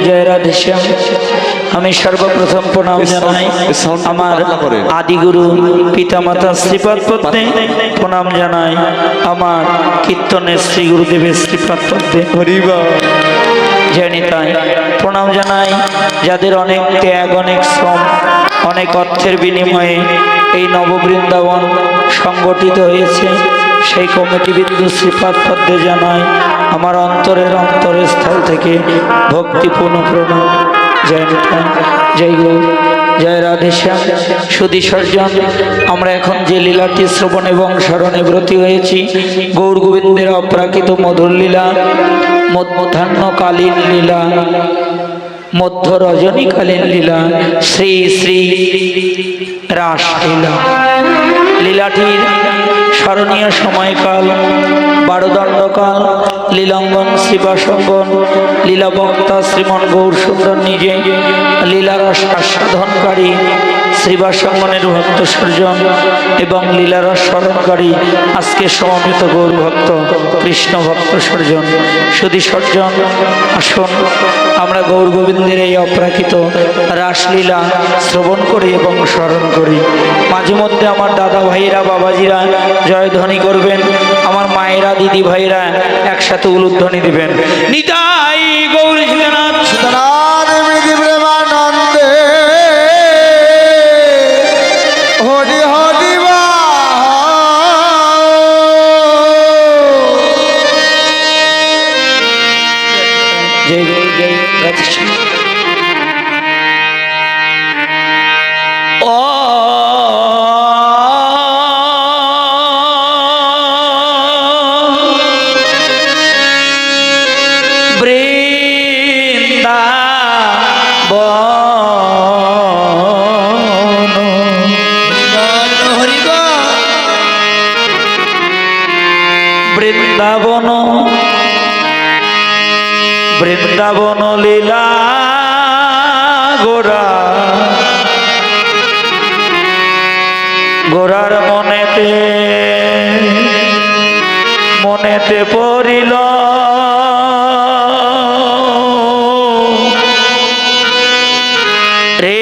জয় রাধেশ্যাম। আমি সর্বপ্রথম প্রণাম জানাই আমার আদিগুরু পিতামাতা শ্রীপাদ পদ্মে, প্রণাম জানাই আমার কীর্তনের শ্রী গুরুদেবের শ্রীপাদ পদ্মে। জয় নিতাই। প্রণাম জানাই যাদের অনেক ত্যাগ, অনেক শ্রম, অনেক অর্থের বিনিময়ে এই নববৃন্দাবন সংগঠিত হয়েছে, সেই কমিটি বিন্দু শ্রীপাদ পদ্মে জানাই আমার অন্তরের স্থল থেকে ভক্তিপূর্ণ প্রণাম। জয় নিতাই, জয় গৌর, জয় রাধেশ্যাম। সুধী সজ্জন, আমরা এখন যে লীলাটি শ্রবণ এবং স্মরণে ব্রতী হয়েছি, গৌর গোবিন্দের অপ্রাকৃত মধুর লীলা, মধ্যাহ্নকালীন লীলা, মধ্য রজনীকালীন লীলা, শ্রী শ্রী রাস লীলা। লীলাটির স্মরণীয় সময়কাল বারোদণ্ডকাল, লীলাঙ্গন শ্রীবাসঙ্গন, লীলাবক্তা শ্রীমন গৌর সুন্দর নিজে, লীলারস আস্বাদনকারী শ্রীবাসঙ্গনের ভক্ত সর্জন এবং লীলারস স্মরণকারী আজকে সমবেত গৌর ভক্ত কৃষ্ণ ভক্ত সর্জন। সুধী সর্জন, আসুন আমরা গৌর গোবিন্দের এই অপ্রাকৃত রাসলীলা শ্রবণ করি এবং স্মরণ করি। মাঝে মধ্যে আমার দাদা ভাইরা, বাবাজিরা জয়ধ্বনি করবেন, আমার মায়েরা, দিদি ভাইরা একসাথে উলুধ্বনি দিবেন। নিতাই গৌর সীতানাথ প্রেমানন্দে হরি হরি জয় গৌর, জয় রাধেশ্যাম। ও বৃন্দাবন, বৃন্দাবন লীলা গোরা, গোরার মনেতে মনেতে পড়িল রে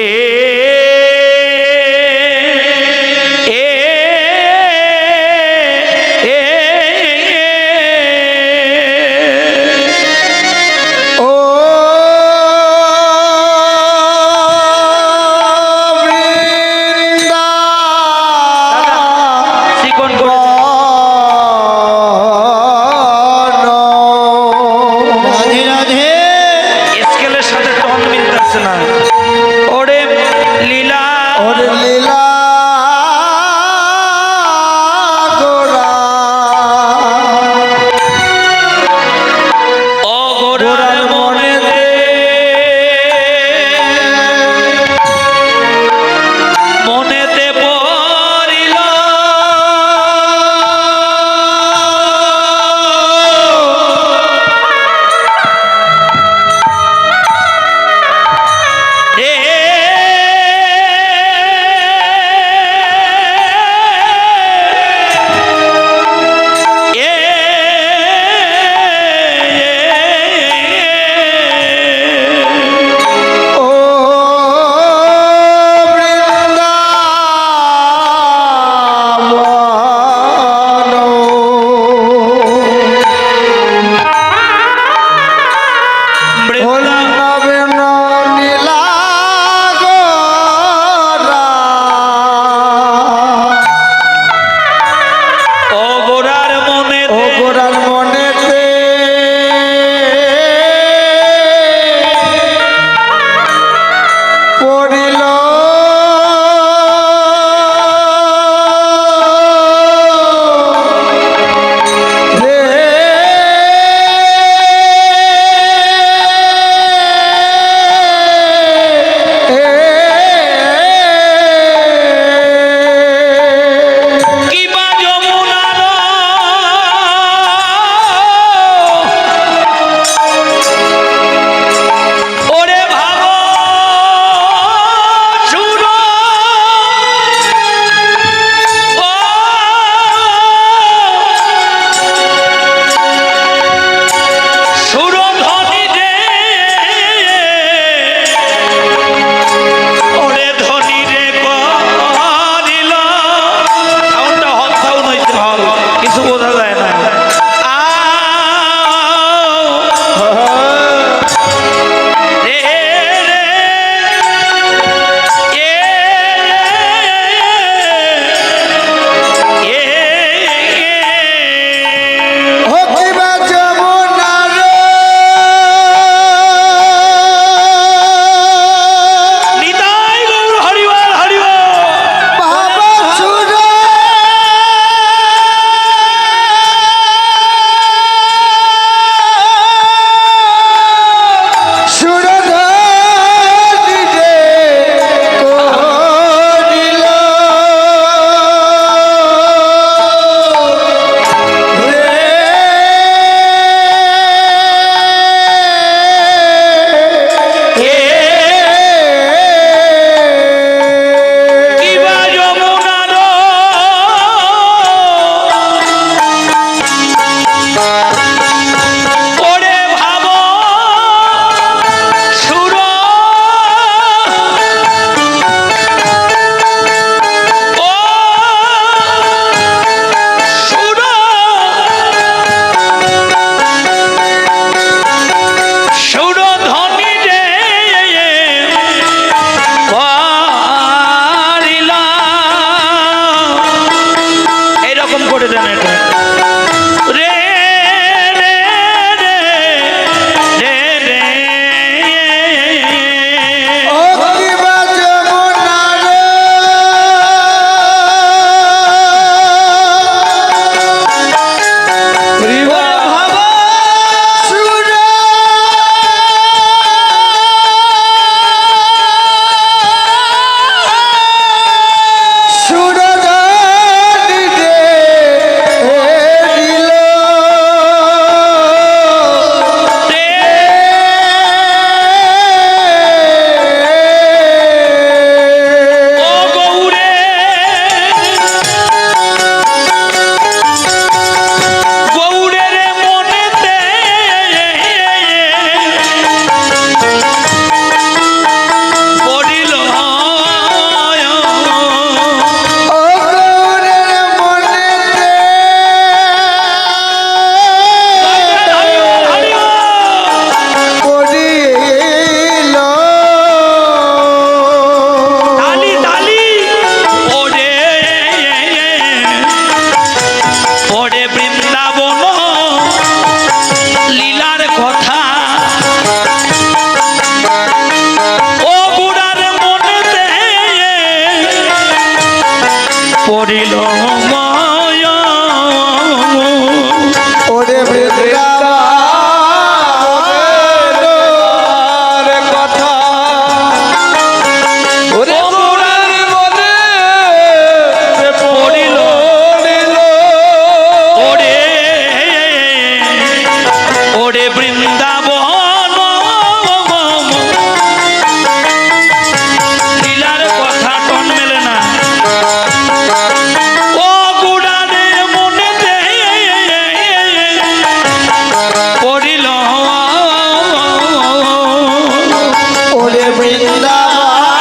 বৃন্দাবন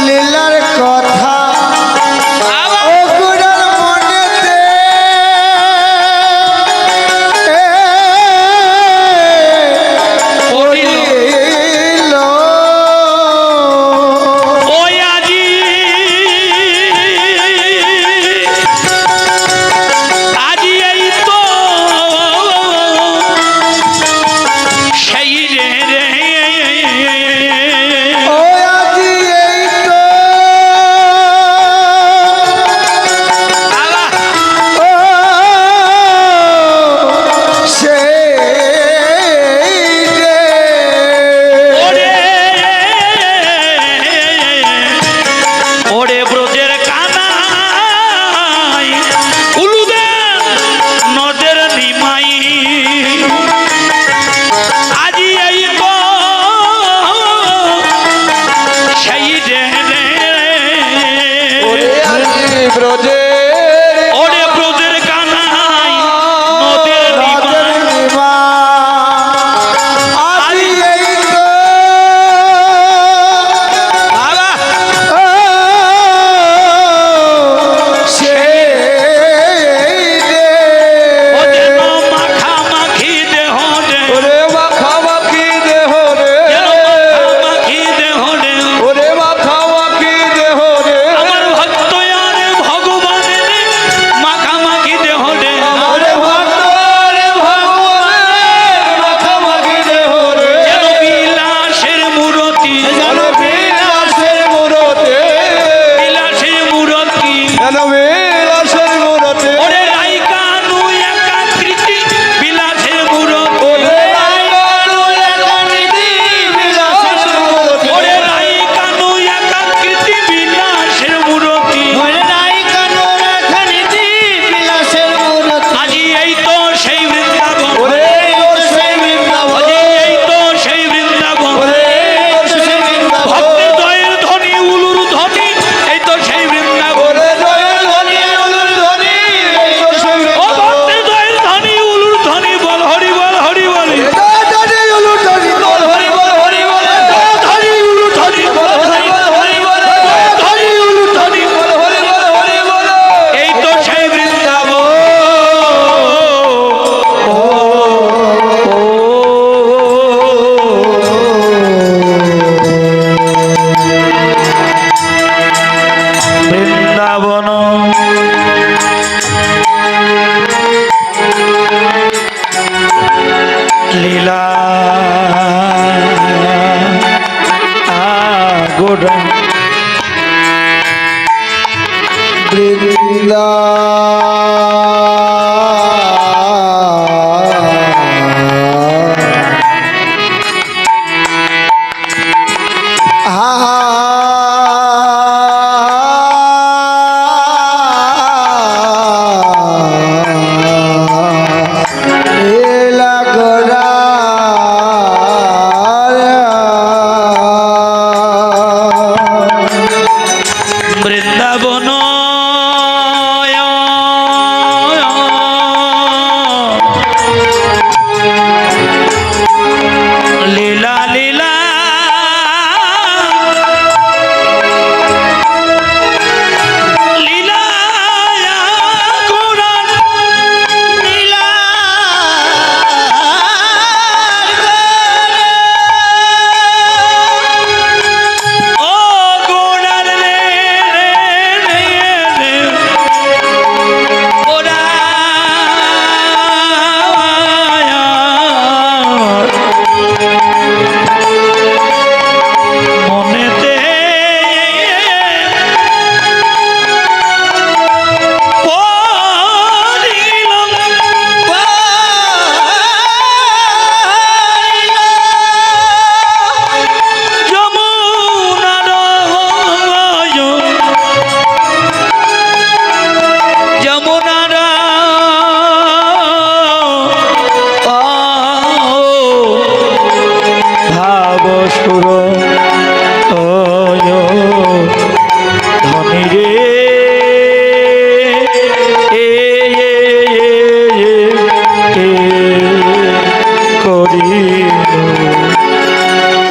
লীলার কথা ও গুরুর মনেতে পড়িল। ওই আজি আজি এই তো সেই রে রে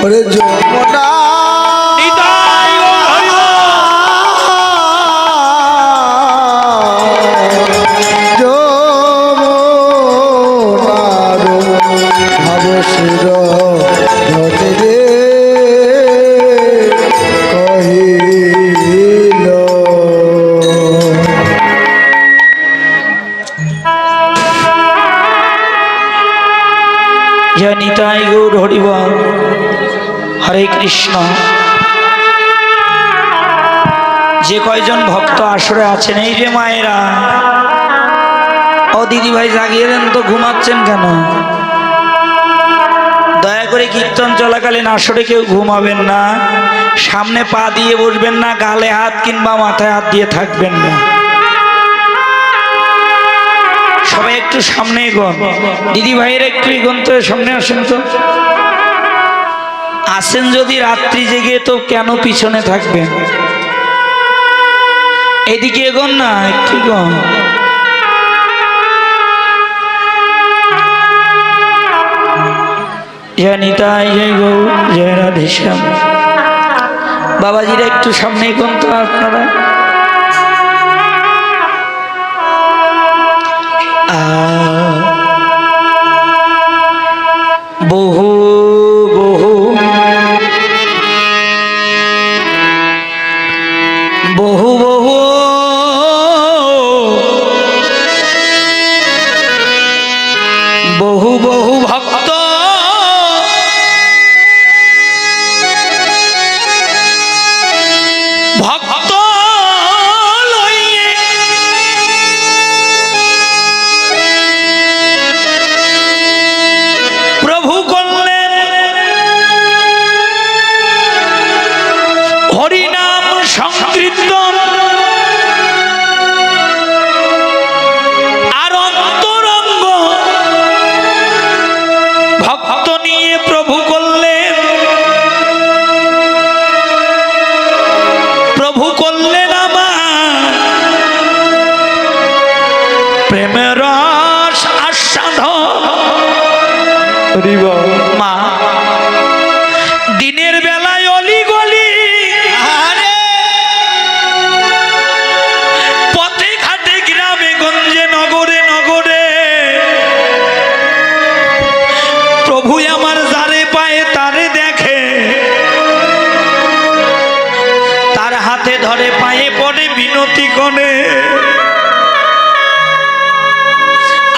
ওরে যমুনা নিতাই গৌর হরি বল। যমুনার ভাবশির ধনে রে কহিল জয় নিতাই গৌর হরি বল। হরে কৃষ্ণ। যে কয়জন ভক্ত আসরে আছেন, এই যে মায়েরা, ও দিদি ভাই জাগিয়ে দেন তো, ঘুমাচ্ছেন কেন? দয়া করে কীর্তন চলাকালীন আসরে কেউ ঘুমাবেন না, সামনে পা দিয়ে বসবেন না, গালে হাত কিংবা মাথায় হাত দিয়ে থাকবেন না। সবাই একটু সামনে এগোন, দিদি ভাইয়ের একটু এগোন তো, সামনে আসেন তো। আসেন যদি রাত্রি জেগে, তো কেন পিছনে থাকবেন? এদিকে এগোন না, একটু এগোন। জয় নিতাই, জয় গৌ, জয় রাধেশ্যাম। বাবাজিরা একটু সামনে এগোন তো আপনারা। বহু বহু বহু বহু বহু বহু ভক্ত ভক্ত লইয়ে প্রভু করলেন হরিনাম সংকীর্তন, আর অন্তরঙ্গ ভক্ত নিয়ে প্রভু করলেন, প্রভু করলেন আমার প্রেমের রস আস্বাদন। মা দিনের বেলায় অলি গলি পথে ঘাটে গ্রামে গঞ্জে নগরে নগরে প্রভু আমার যারে পায়ে তারে দেখে, তার হাতে ধরে পায়ে পড়ে বিনতি করে,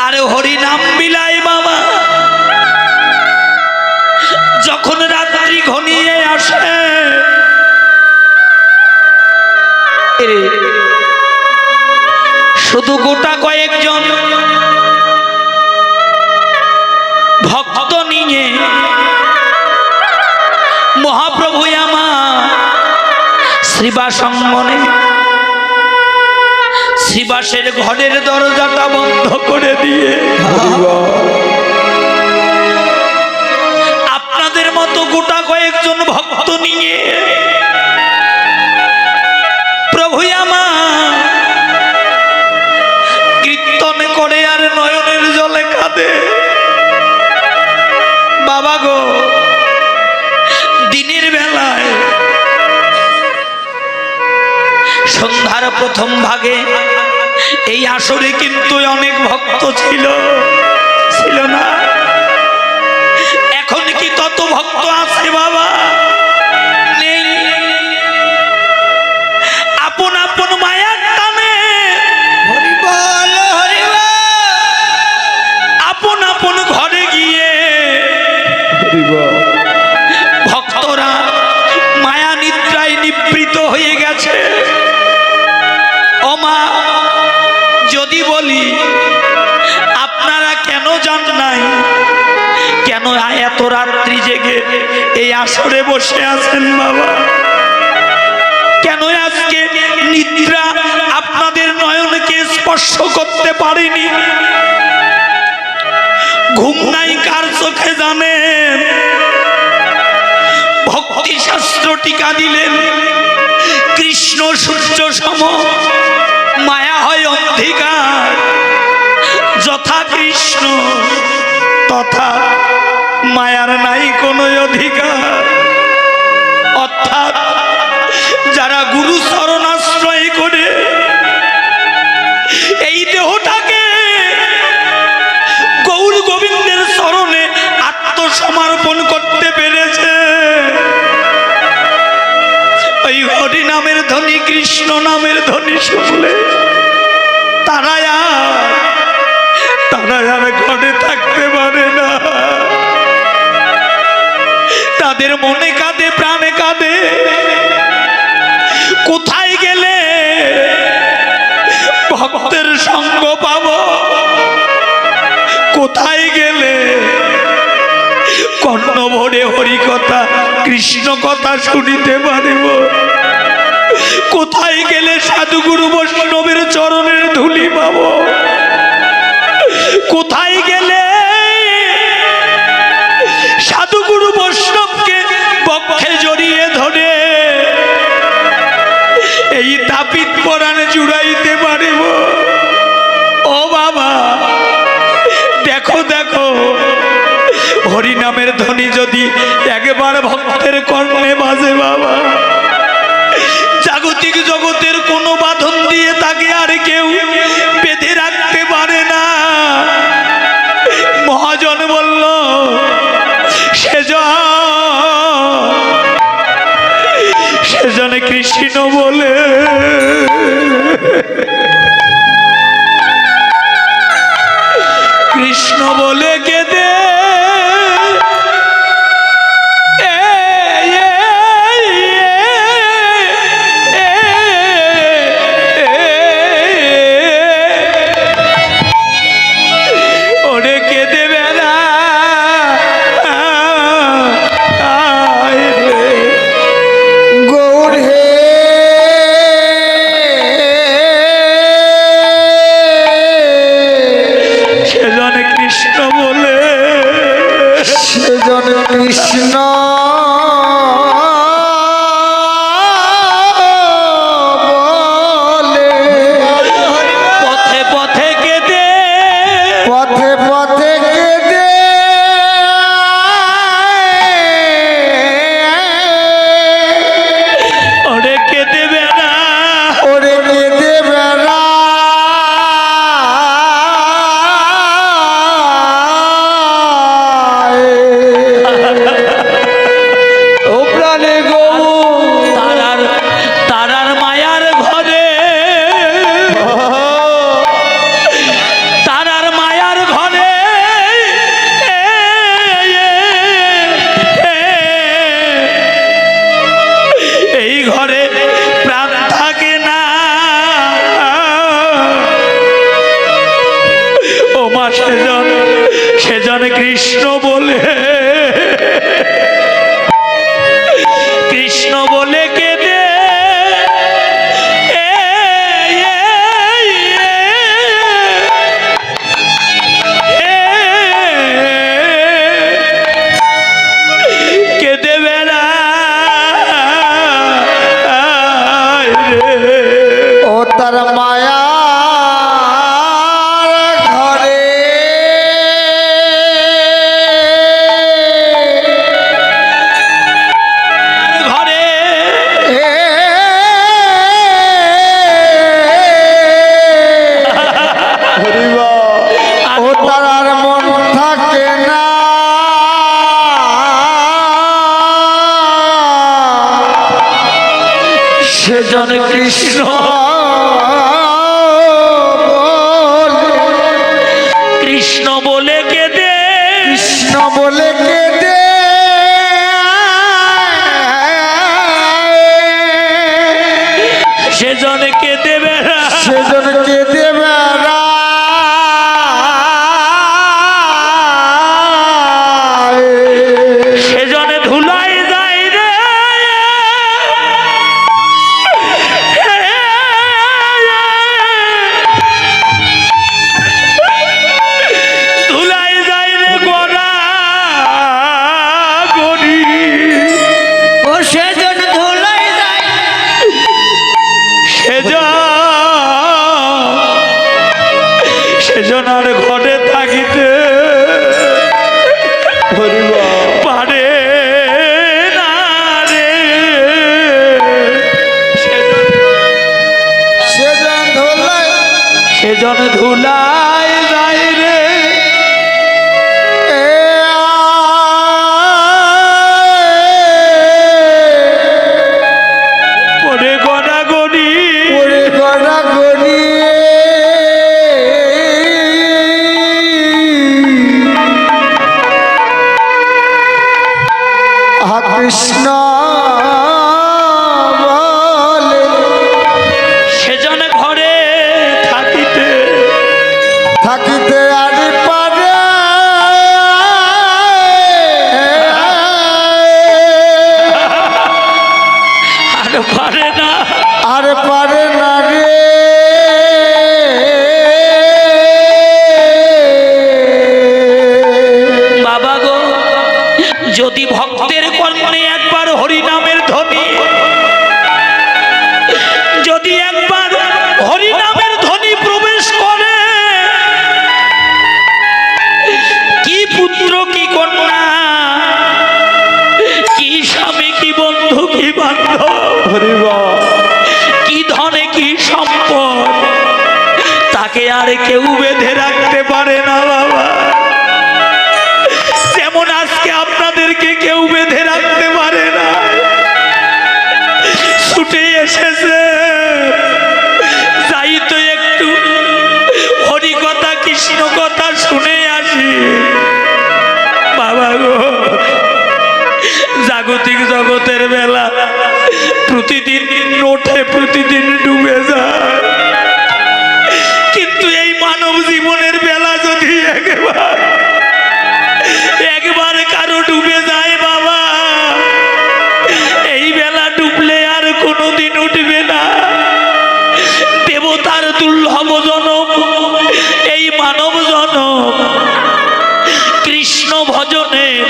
আরে হরি নাম বিলায় বাবা। যখন রাত্রি ঘনিয়ে আসে, শুধু গোটা কয়েকজন ভক্ত নিয়ে মহাপ্রভু আমার শ্রীবাসঙ্গনে শ্রীবাসের ঘরের দরজাটা বন্ধ করে দিয়ে আপনাদের মতো গোটা কয়েকজন ভক্ত নিয়ে প্রভু আমার কীর্তন করে আর নয়নের জলে কাঁদে। বাবা গো, দিনের বেলায় সন্ধ্যার প্রথম ভাগে এই আসরে কিন্তু অনেক ভক্ত ছিল না? এখন কি তত ভক্ত আছে বাবা? নেই। আপন আপন মায়ার টানে আপন আপন ঘরে গিয়ে ভক্তরা মায়া নিদ্রায় নিবৃত হয়ে গেছে। ও মা, যদি বলি আপনারা কেন যান নাই, কেন এত রাত্রি জেগে এই আসরে বসে আছেন বাবা? কেন আজকে নিদ্রা আপনাদের নয়নকে স্পর্শ করতে পারেনি? ঘুম নাই কার চোখে জানেন? ভক্তি শাস্ত্র টিকা দিলেন, কৃষ্ণ সূর্য সম, মায়া হয় অন্ধকার, যথা কৃষ্ণ তথা মায়ার নাই কোনো অধিকার। অর্থাৎ যারা গুরু চরণ আশ্রয় করে এই দেহটাকে গৌর গোবিন্দের চরণে আত্মসমর্পণ করতে পেরেছে, ওই হরি নামের ধ্বনি, কৃষ্ণ নামের ধ্বনি শুনলে তারা আর ঘরে থাকতে পারে না। তাদের মনে কাঁদে, প্রাণে কাঁদে। কোথায় গেলে ভক্তের সঙ্গ পাব, কোথায় গেলে কর্ণ ভরে হরি কথা, কৃষ্ণ কথা শুনিতে পারিব, কোথায় গেলে সাধুগুরু বৈষ্ণবের চরণের ধুলি পাব, কোথায় গেলে সাধুগুরু বৈষ্ণবকে পক্ষে জড়িয়ে ধরে এই তাপিত পরাণে জুড়াইতে পারিব। ও বাবা, দেখো দেখো, হরি নামের ধ্বনি যদি একবার ভক্তের কর্ণে বাজে বাবা, জাগতিক জগতের কোনো বাঁধন দিয়ে তাকে আর কেউ বেঁধে রাখতে পারে না। মহাজন বলল, সেজন কৃষ্ণ বলে কৃষ্ণ বলে কেঁদে কৃষ্ণ বলে পথে পথে কেঁদে, পথে পথে কেঁদে ওরে কেঁদে বেড়া, ওরে কেঁদে বেড়া তারার মায়ার ঘরে, তারার মায়ার ঘরে এই ঘরে প্রাণ থাকে না। ও মা, সেজন কৃষ্ণ বলে, কৃষ্ণ বলে কেঁদে কেঁদে বেড়া ও তার মায়া ঘরে ঘরে ও তার মন থাকে না, সেজন কৃষ্ণ কৃষ্ণ বলে কেঁদে, কৃষ্ণ বলে কেঁদে সেজন কেঁদে বেড়া, সেজন কেঁদে বেড়া সেজনে ধুলাই যায় রে, সেজন ধুলায় যায় রে পরে গড়াগড়ি কৃষ্ণ বলে সেজন ঘরে থাকিতে আরে পারে আর পারে না রে বাবা গো যদি ভক্তের কর্ণে একবার হরিনামের ধ্বনি যদি একবার হরিনামের ধ্বনি প্রবেশ করে কি পুত্র কি কন্যা কি স্বামী কি বন্ধু কি বান্ধব কি ধনে কি সম্পদ তাকে আর কেউ বেঁধে রাখতে পারে না বাবা যেমন আজকে আপনাদেরকে কেউ বেঁধে রাখতে পারে না ছুটে এসেছে যাই তো একটু হরি কথা কৃষ্ণ কথা শুনে আসি বাবা গো জাগতিক জগতের বেলা প্রতিদিন ওঠে প্রতিদিন ডুবে যায় কিন্তু এই মানব জীবনের বেলা যদি একবার কারো ডুবে যায় বাবা এই বেলা ডুবলে আর কোনোদিন উঠবে না দেবতার দুর্লভ জনম এই মানব জনম কৃষ্ণ ভজনের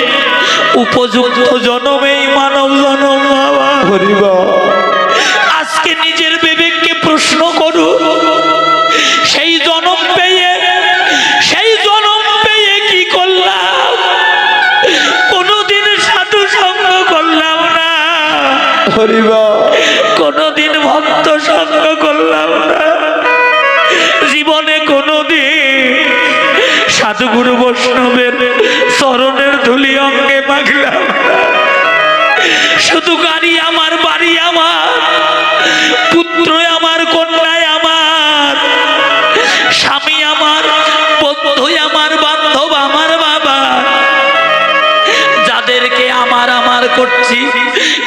উপযুক্ত জনম এই মানব জনম বাবা আজকে নিজের বিবেককে প্রশ্ন করো সেই জনম পেয়ে কি করলাম কোনদিন সাধু সঙ্গ করলাম না কোনদিন ভক্ত সঙ্গ করলাম না জীবনে কোনদিন সাধুগুরু বৈষ্ণবের চরণের ধুলি অঙ্গে মাখলাম না শুধু গাড়ি আমার বাড়ি আমার পুত্র আমার কন্যায় আমার স্বামী আমার বন্ধু আমার বান্ধব আমার বাবা যাদেরকে আমার করছি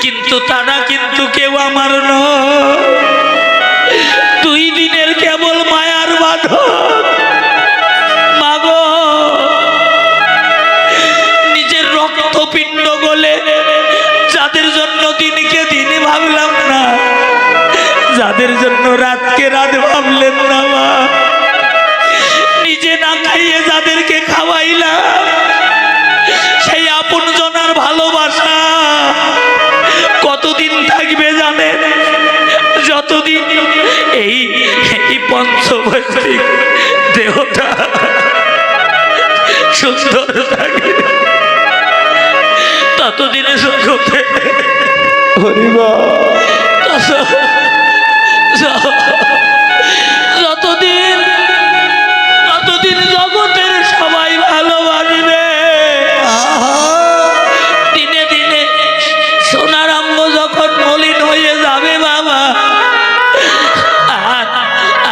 কিন্তু তারা কিন্তু কেউ আমার নয় 2 দিনের কেবল মায়ার বাঁধন মাগো নিজের রক্তপিণ্ড গলে যাদের জন্য দিনকে দিন ভাবলাম না যাদের জন্য রাতকে রাত ভাবলেন না মা নিজে না খাইয়ে যাদেরকে খাওয়াইলাম সেই আপন জনার ভালোবাসা কতদিন থাকবে জানেন যতদিন এই পঞ্চবৈদিক দেহটা সুন্দর থাকে ততদিনে সুখে যতদিন জগতের সবাই ভালোবাসবে দিনে দিনে সোনারাম্য যখন মলিন হয়ে যাবে বাবা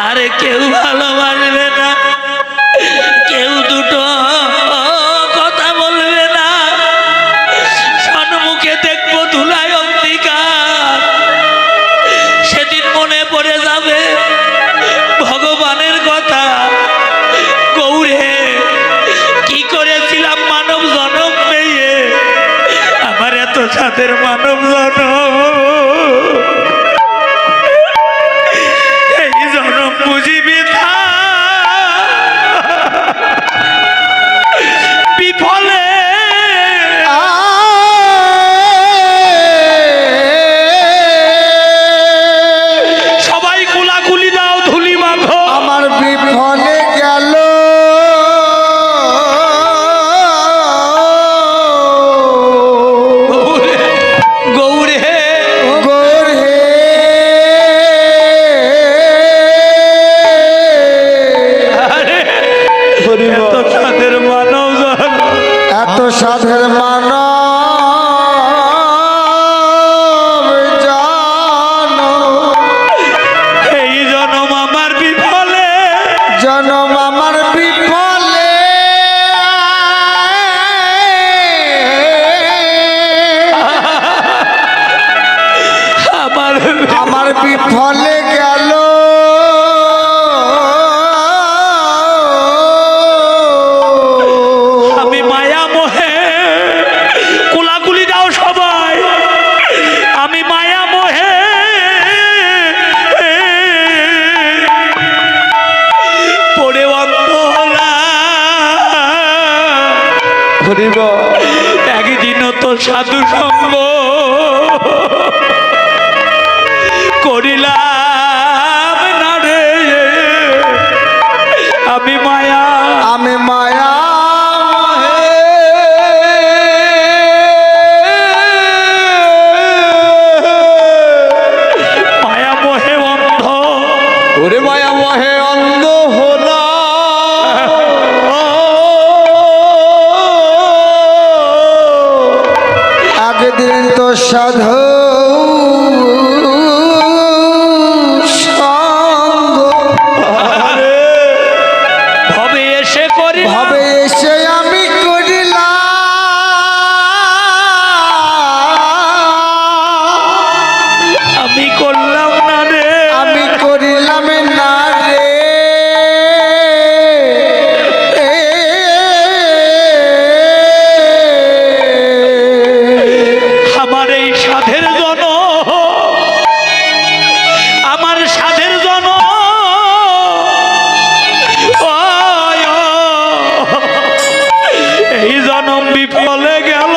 আর কেউ ভালোবাসবে না কেউ দুটো কথা বলবে না সন্মুখে দেখবো ধুলায় অন্ধকার সেদিন মনে পড়ে যাবে ভগবানের কথা গৌরে কি করেছিলাম মানব জনম পেয়ে আমার এত সাথের মানব জনম এই জনম বুঝিবি বিফলে সবাই কুলাকুলি দাও ধুলি মাখো আমার বিফলে গেল গৌর বিফলে গেল আমি মায়া মোহে, কোলাকুলি দাও সবাই, আমি মায়া মোহে পড়ে অন্ধ হলাম। একদিনও তো সাধু সঙ্গ করিলাম না রে, আমি মায়া মায়া মোহে অন্ধ। ওরে মায়া মোহে অন্ধ হলা একদিন তো সাধু ভবে এসে করি ভাবে এসে আমি করিলাম আমি করলাম না রে, আমি করিলাম না রে আমার এই সাধের জন, আমার সাধের জন এই জনম বিফলে গেল।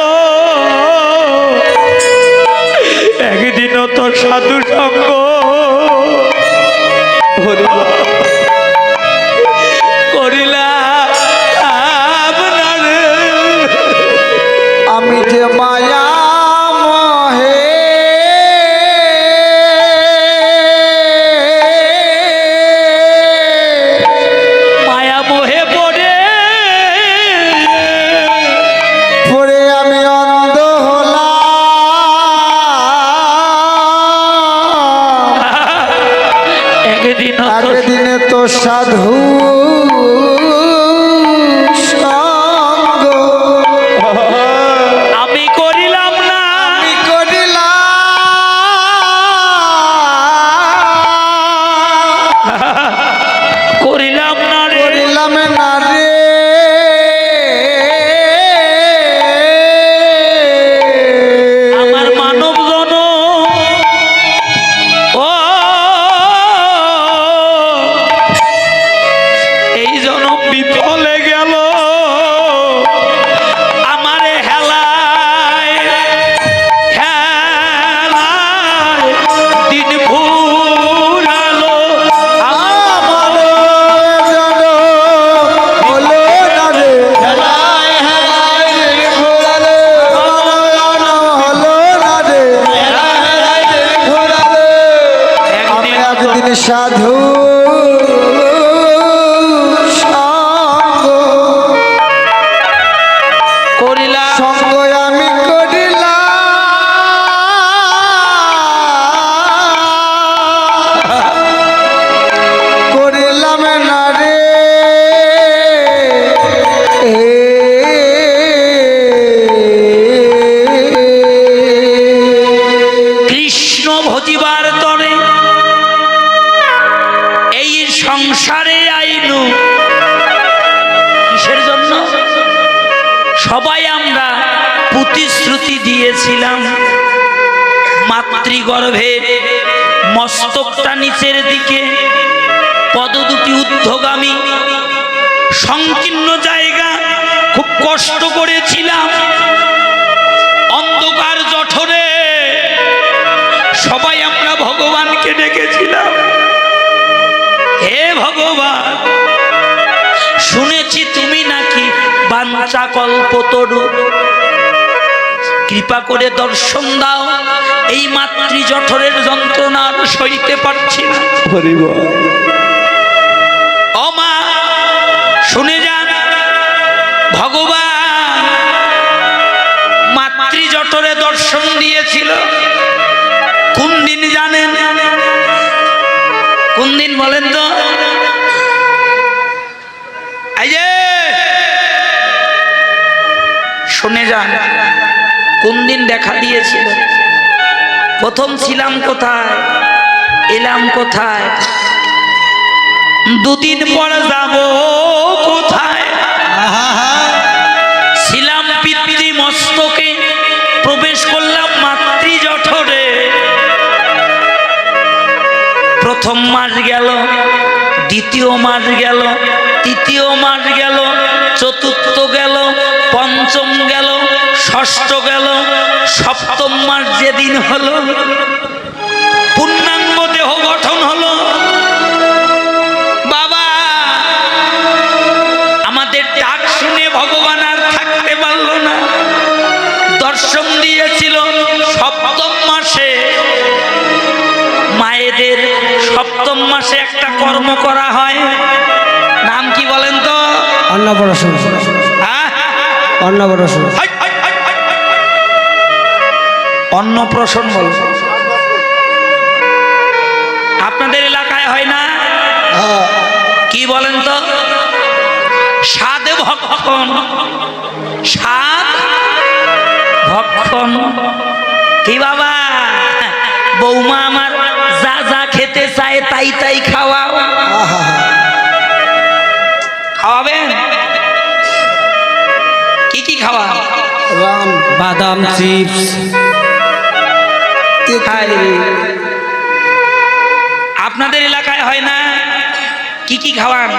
একদিনও তো সাধু সঙ্গ করিলাম না রে, আমি যে মায়া মোহে মায়া মোহে পড়ে পরে আমি অন্ধ হলাম একদিনে তো সাধু সঙ্গ আমি করিলাম না, আমি করিলাম করিলাম না রে, করিলাম না রে আমার মানব জন ও এই জনম বিফলে গেল। আমারে হেলায় হেলায় দিন ফুরালো, আমার জন হলো না রে হেলায় হেলায় দিন ঘোরালে আমার জন হলো না রে হেলায় হেলায় দিন ঘোরালে আমি একদিন সাধু সঙ্গ করিলাম সঙ্গ আমি করিলাম না রে কৃষ্ণ ভজিবার তরে এই সংসারে আইনু কিসের জন্য? সবাই আমরা প্রতিশ্রুতি দিয়েছিলাম মাতৃগর্ভে মস্তকটা নিচের দিকে, পদ দুটি ঊর্ধ্বগামী, সংকীর্ণ জায়গা, খুব কষ্ট করেছিলাম। অন্ধকার জঠরে সবাই আমরা ভগবানকে ডেকেছিলাম, হে ভগবান শুনেছি তুমি নাকি বাঞ্ছা কল্পতরু, কৃপা করে দর্শন দাও, এই মাতৃ জঠরের যন্ত্রণা আর সইতে পারছি না। ও মা শুনে যান, ভগবান মাতৃ জঠরে দর্শন দিয়েছিল কোন দিন জানেন? কোন দিন বলেন তো? এই যে শুনে যান, কোন দিন দেখা দিয়েছিল? প্রথম ছিলাম কোথায়? এলাম কোথায়, দুদিন পর যাব কোথায়। ছিলাম পিতৃ মস্তকে, প্রবেশ করলাম মাতৃ জঠরে। প্রথম মাস গেল, দ্বিতীয় মাস গেল, তৃতীয় মাস গেল, চতুর্থ গেল, পঞ্চম গেল, ষষ্ঠ গেল, সপ্তম মাস যেদিন হলো পূর্ণাঙ্গ দেহ গঠন হলো। বাবা আমাদের ডাক শুনে ভগবান আর থাকতে পারল না, দর্শন দিয়েছিল সপ্তম মাসে। মায়েদের সপ্তম মাসে একটা কর্ম করা হয়, নাম কি বলেন তো? অন্নপ্রাশন। হ্যাঁ, অন্নপ্রাশন। অন্নপ্রাশন বল। আপনাদের এলাকায় হয় না? কি বলেন তো? সাধ ভক্ষণ। সাধ ভক্ষণ কি বাবা? বৌমা আমার যা যা খেতে চায় তাই তাই খাওয়াও। খাওয়াবেন? কি কি খাওয়া? বাদাম, চিপস। আপনাদের এলাকায় হয় না? কি কি খাওয়ান?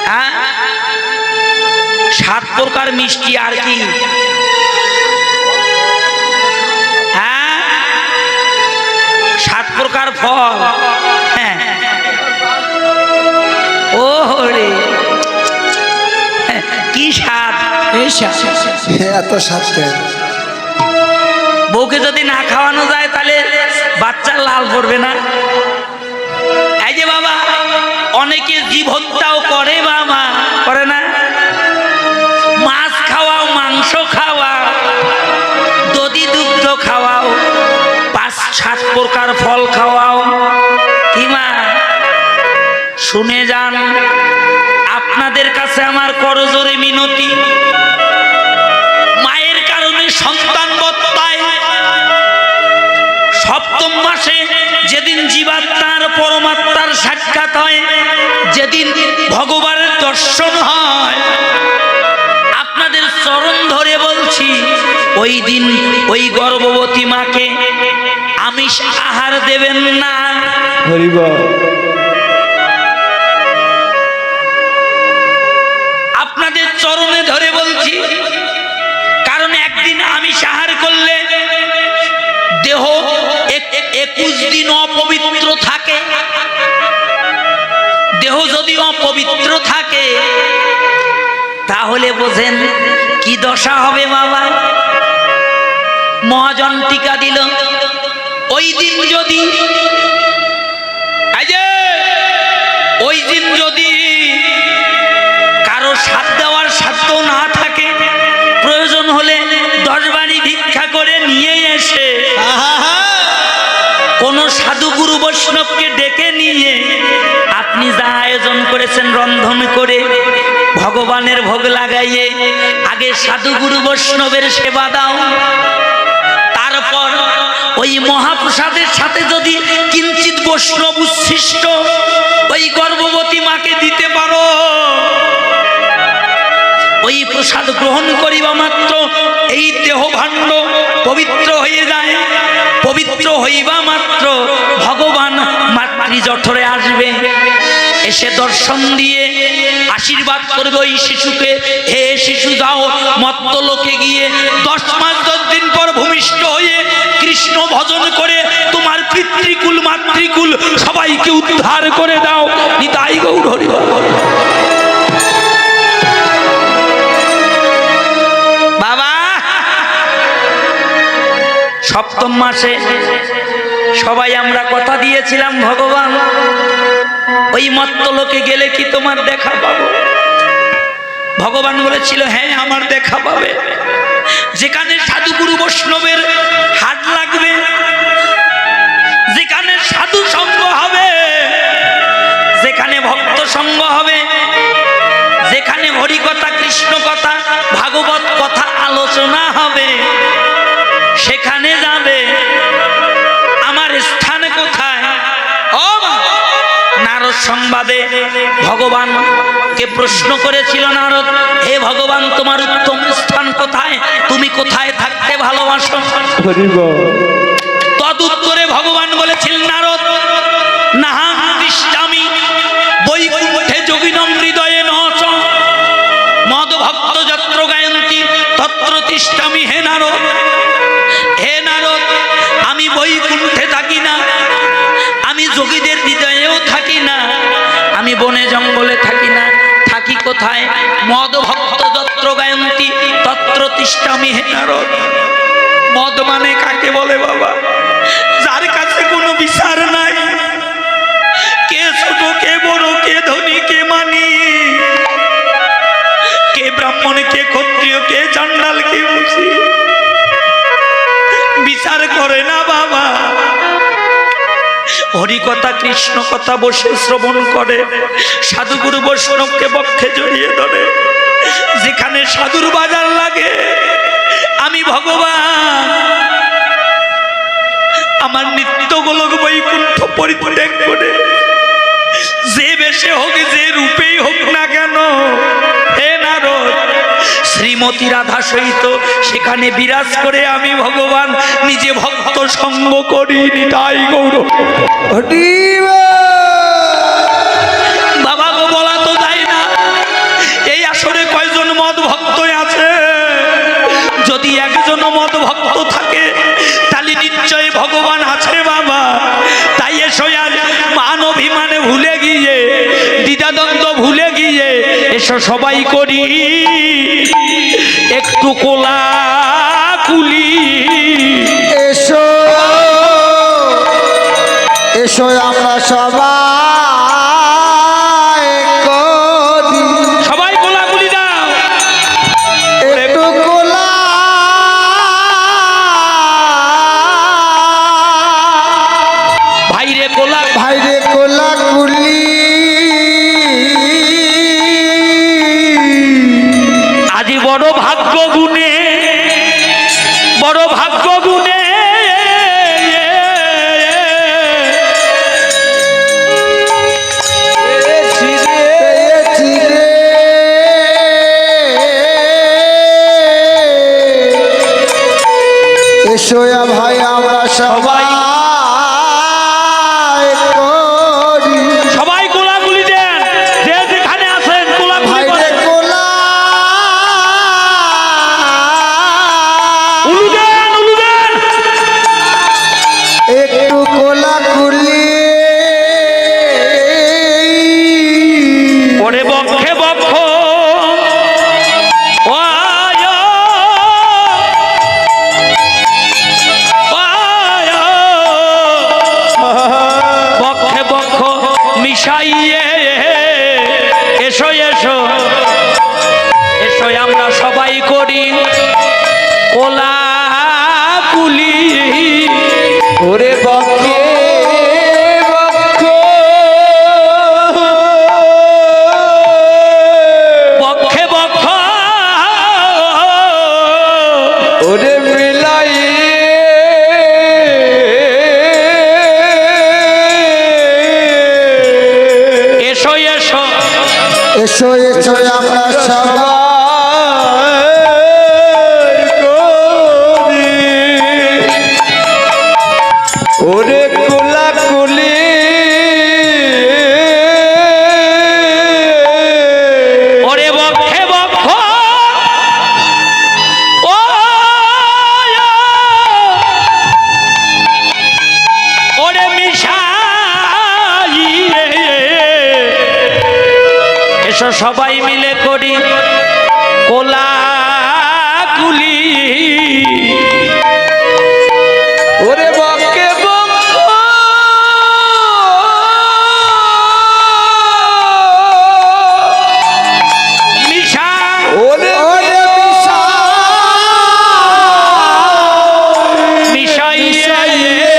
হ্যাঁ, 7 প্রকার মিষ্টি। আর কি? হ্যাঁ, 7 প্রকার ফল। হ্যাঁ, ও রে কি স্বাদ! এত স্বাদ। বউকে যদি না খাওয়ানো যায় তাহলে বাচ্চার লাল পড়বে না। এই যে বাবা, অনেকে জীবনটাও করে, বাবা করে না? মাছ খাওয়াও, মাংস খাওয়াও, দধি দুগ্ধ খাওয়াও, 5-7 প্রকার ফল খাওয়াও। কি মা, শুনে যান, আপনাদের কাছে আমার করজোরে মিনতি। মায়ের কারণে সন্তান বত্তায়। সপ্তম মাসে যেদিন জীবাত্মার পরমাত্মার সাক্ষাৎ হয়, যেদিন ভগবানের দর্শন হয়, আপনাদের চরণ ধরে বলছি, ওই দিন ওই গর্ভবতী মাকে আমিষ আহার দেবেন না। আপনাদের চরণে ধরে বলছি, কারণ একদিন আমিষ আহার করলে দেহ 21 দিন অপবিত্র থাকে। দেহ যদি অপবিত্র থাকে তাহলে বোঝেন কি দশা হবে বাবা। মহাজন টিকা দিল, ওই দিন যদি কারো সাথ দেওয়ার সাধ্য না থাকে, প্রয়োজন হলে 10 বাড়ি ভিক্ষা করে নিয়ে এসে কোন সাধু গুরু বৈষ্ণবকে ডেকে নিয়ে আপনি যা আয়োজন করেছেন রন্ধন করে ভগবানের ভোগ লাগাইয়ে আগে সাধু গুরু বৈষ্ণবের সেবা দাও। তারপর ওই মহাপ্রসাদের সাথে যদি কিঞ্চিত বৈষ্ণব উচ্ছিষ্ট ওই গর্ভবতী মাকে দিতে পারো, ওই প্রসাদ গ্রহণ করিবা মাত্র এই দেহ ভাণ্ড পবিত্র হয়ে যায়। পবিত্র হইবা মাত্র ভগবান মাতৃ জঠরে আসবে, এসে দর্শন দিয়ে আশীর্বাদ করবে ওই শিশুকে। হে শিশু, যাও মত্ত লোকে গিয়ে 10 মাস 10 দিন পর ভূমিষ্ঠ হয়ে কৃষ্ণ ভজন করে তোমার পিতৃকুল মাতৃকুল সবাইকে উদ্ধার করে দাও। নিতাই গৌর হরি বল। বাবা, সপ্তম মাসে সবাই আমরা কথা দিয়েছিলাম, ভগবান ওই মত্ত লোকে গেলে কি তোমার দেখা পাবো? ভগবান বলেছিল, হ্যাঁ আমার দেখা পাবে। যেখানে সাধু গুরু বৈষ্ণবের হাত লাগবে, যেখানে সাধু সঙ্গ হবে, যেখানে ভক্ত সঙ্গ হবে, যেখানে হরি কথা, কৃষ্ণ কথা, ভাগবত কথা আলোচনা হবে, সেখানে যাবে। আমার স্থান কোথায়? সংবাদে ভগবানকে প্রশ্ন করেছিল নারদ, হে ভগবান, তোমার উত্তম স্থান কোথায়? তুমি কোথায় থাকতে ভালোবাসো? তদুত্তরে ভগবান বলেছিলেন, নারদ, নাহাং তিষ্ঠামি বৈকুণ্ঠে যোগিনং হৃদয়ে নচ মদ ভক্ত যত্র গায়ন্তি তত্র তিষ্ঠামি। হে নারদ, হে নারদ, আমি বৈকুণ্ঠে থাকি না, আমি যোগীদের হৃদয়েও থাকি না, আমি বনে জঙ্গলে থাকি না, থাকি কোথায়? মদ ভক্ত যত্র গায়ন্তি তত্র তিষ্ঠামি। হে নারদ, মদ মানে কাকে বলে বাবা? যার কাছে কোনো বিচার নাই, কে ছোট কে বড়, কে ধনী কে মানি, কে ব্রাহ্মণ কে ক্ষত্রিয় কে চণ্ডাল কে মুচি, বিচার করে না বাবা। হরিকথা কৃষ্ণ কথা বসে শ্রবণ করে, সাধুগুরু বৈষ্ণবকে বক্ষে জড়িয়ে ধরে, যেখানে সাধুর বাজার লাগে আমি ভগবান আমার নিত্য গোলক বৈকুণ্ঠ পরিত্যাগ করে যে বেশে হোক যে রূপেই হোক না কেন, হে নারদ, শ্রীমতী রাধা সহিত সেখানে বিরাজ করে আমি ভগবান নিজে ভক্ত সঙ্গ করি। নিতাই গৌর। বাবা গো, বলা তো যায় না এই আসরে কয়জন মদ ভক্ত আছে। যদি একজন মদ ভক্ত থাকে তাহলে নিশ্চয় ভগবান আছে বাবা। তাই এসো আজ মান অভিমানে ভুলে গিয়ে, দ্বিধাদ্বন্দ্ব ভুলে গিয়ে এসো সবাই করি একটু কোলাকুলি। এসো এসো আমরা সবাই করি, সবাই কোলাকুলি দাও। একটু কোলা ভাইরে কোলা, ভাইরে কোলাকুলি। আজি বড় ভাগ্য গুণে, বড় ভাগ্য গুণে পেয়েছি রে এসো ভাই আমরা সবাই করি, সবাই কোলাকুলি দেন, যে যেখানে আছেন কোলাকুলি ভাইরে করেন। কোলা উলু দেন, উলু দেন। একটু কোলাকুলি। ওরে বক্ষে বক্ষ ওয়ায়, ওয়ায়, বক্ষে বক্ষ মিশাইয়ে এসো এসো এসো আমরা সবাই করি কোলাকুলি। ওরে বক্ষে বক্ষ বক্ষে বক্ষ ওরে মিলাই এসো এসো এসো এসো আমরা সবাই করি, ওরে কোলাকুলি। ওরে বক্ষে বক্ষ ওরে মিশাইয়ে এসো সবাই মিলে করি কোলাকুলি। ওরে বক্ষে বক্ষ মিশা ওরে ওরে মিশাইয়ে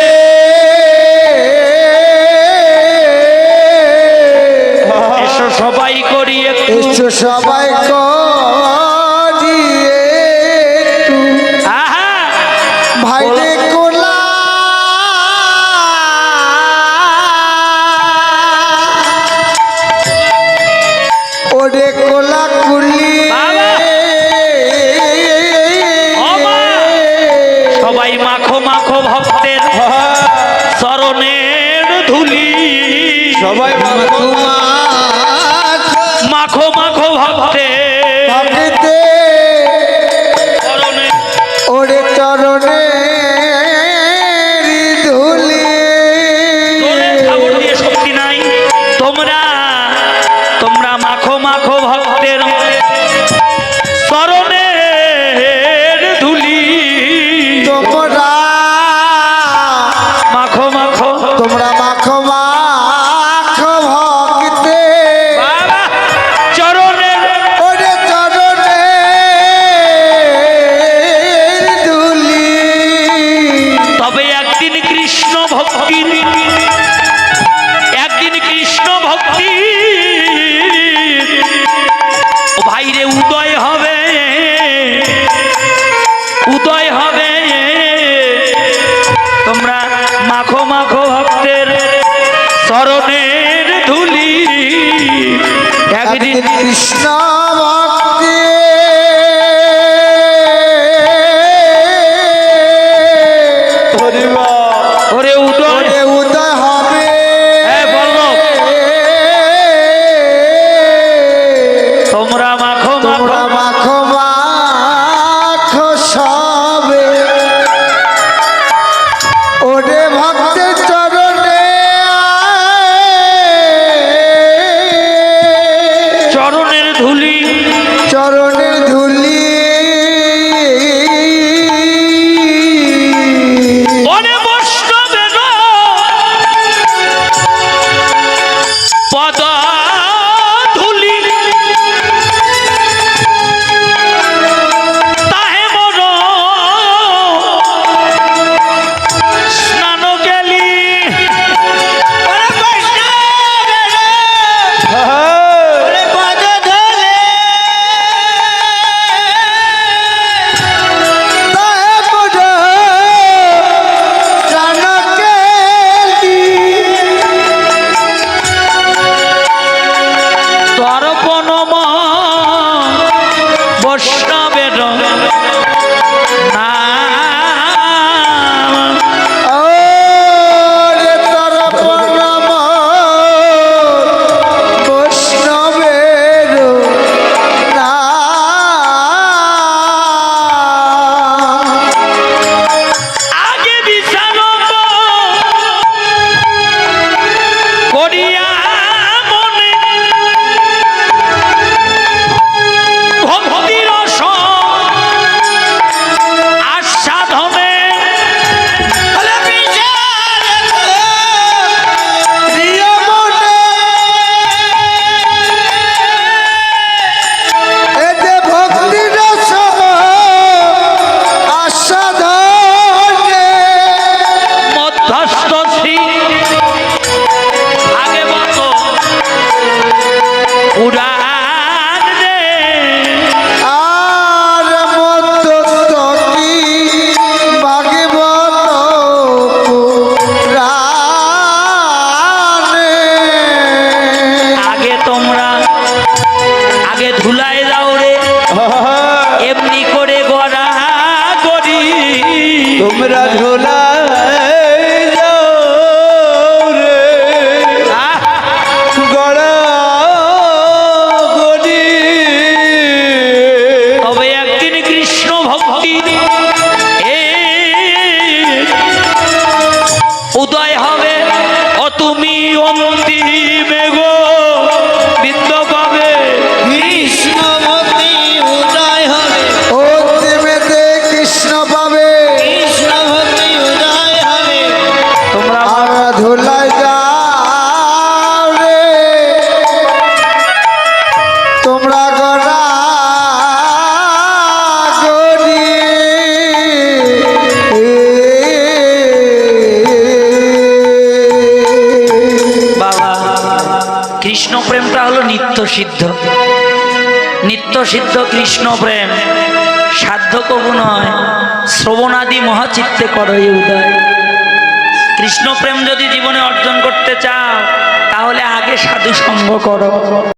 এসো সবাই করি একটু এসো সবাই মাখো মাখো ভক্তে ভক্তে চরণে ওরে চরণে ধুলি তোরে খবর দিয়ে শক্তি নাই তোমরা তোমরা মাখো মাখো ভক্তের চরণের ধুলি তোমরা মাখো মাখো তোমরা মাখো মাখো ভক্তে বাবা চরণের ওরে চরণে ধুলি তবে একদিন কৃষ্ণ ভক্তি একদিন কৃষ্ণ ভক্তি ও ভাইরে উদয় হবে উদয় হবে তোমরা মাখো মাখো ভক্তের চরণের ধুলি একদিন কৃষ্ণ ভক্তি ওরে উদয় ওরে উদয় হবে হ্যাঁ বল্লভ তোমরা মাখো তোমরা মাখো মাখো মাখো সবে ওরে ভক্তের চরণে চরণের ধুলি চরণের ধুলি ওরে বৈষ্ণবের পদ ধুলি তাহে মন স্নান গেলি ওরে বৈষ্ণবের ওরে পদ ধুলি তর্পণ বৈষ্ণবের নাম আগে বিচার করিয়া মনে ভক্তির রস আস্বাদনে মধ্যস্থ শ্রী আগে মত উড়ান রে আর মধ্যস্থি ভাগবত পুরাণে আগে তোমরা আগে ধুলায় যাও রে এমনি করে গড়া করি তোমরা ঝোলা যাও রে গড়া গড়ি তবে একদিন কৃষ্ণ ভক্তি উদয় হবে ও তুমি অন্তিমে গো বিন্দ পাবে কৃষ্ণ ভক্তি উদয় হবে অন্তিমেতে কৃষ্ণ পাবে কৃষ্ণ ভক্তি উদয় হবে তোমরা আমরা ধুলাই যাও রে তোমরা গড়া গড়ি বাবা কৃষ্ণ প্রেমটা হলো নিত্য সিদ্ধ নিত্য সিদ্ধ কৃষ্ণ প্রেম সাধ্য কবু নয় শ্রবণাদি মহাচিত্তে করো এই উদয় কৃষ্ণ প্রেম যদি জীবনে অর্জন করতে চাও তাহলে আগে সাধু সঙ্গ করো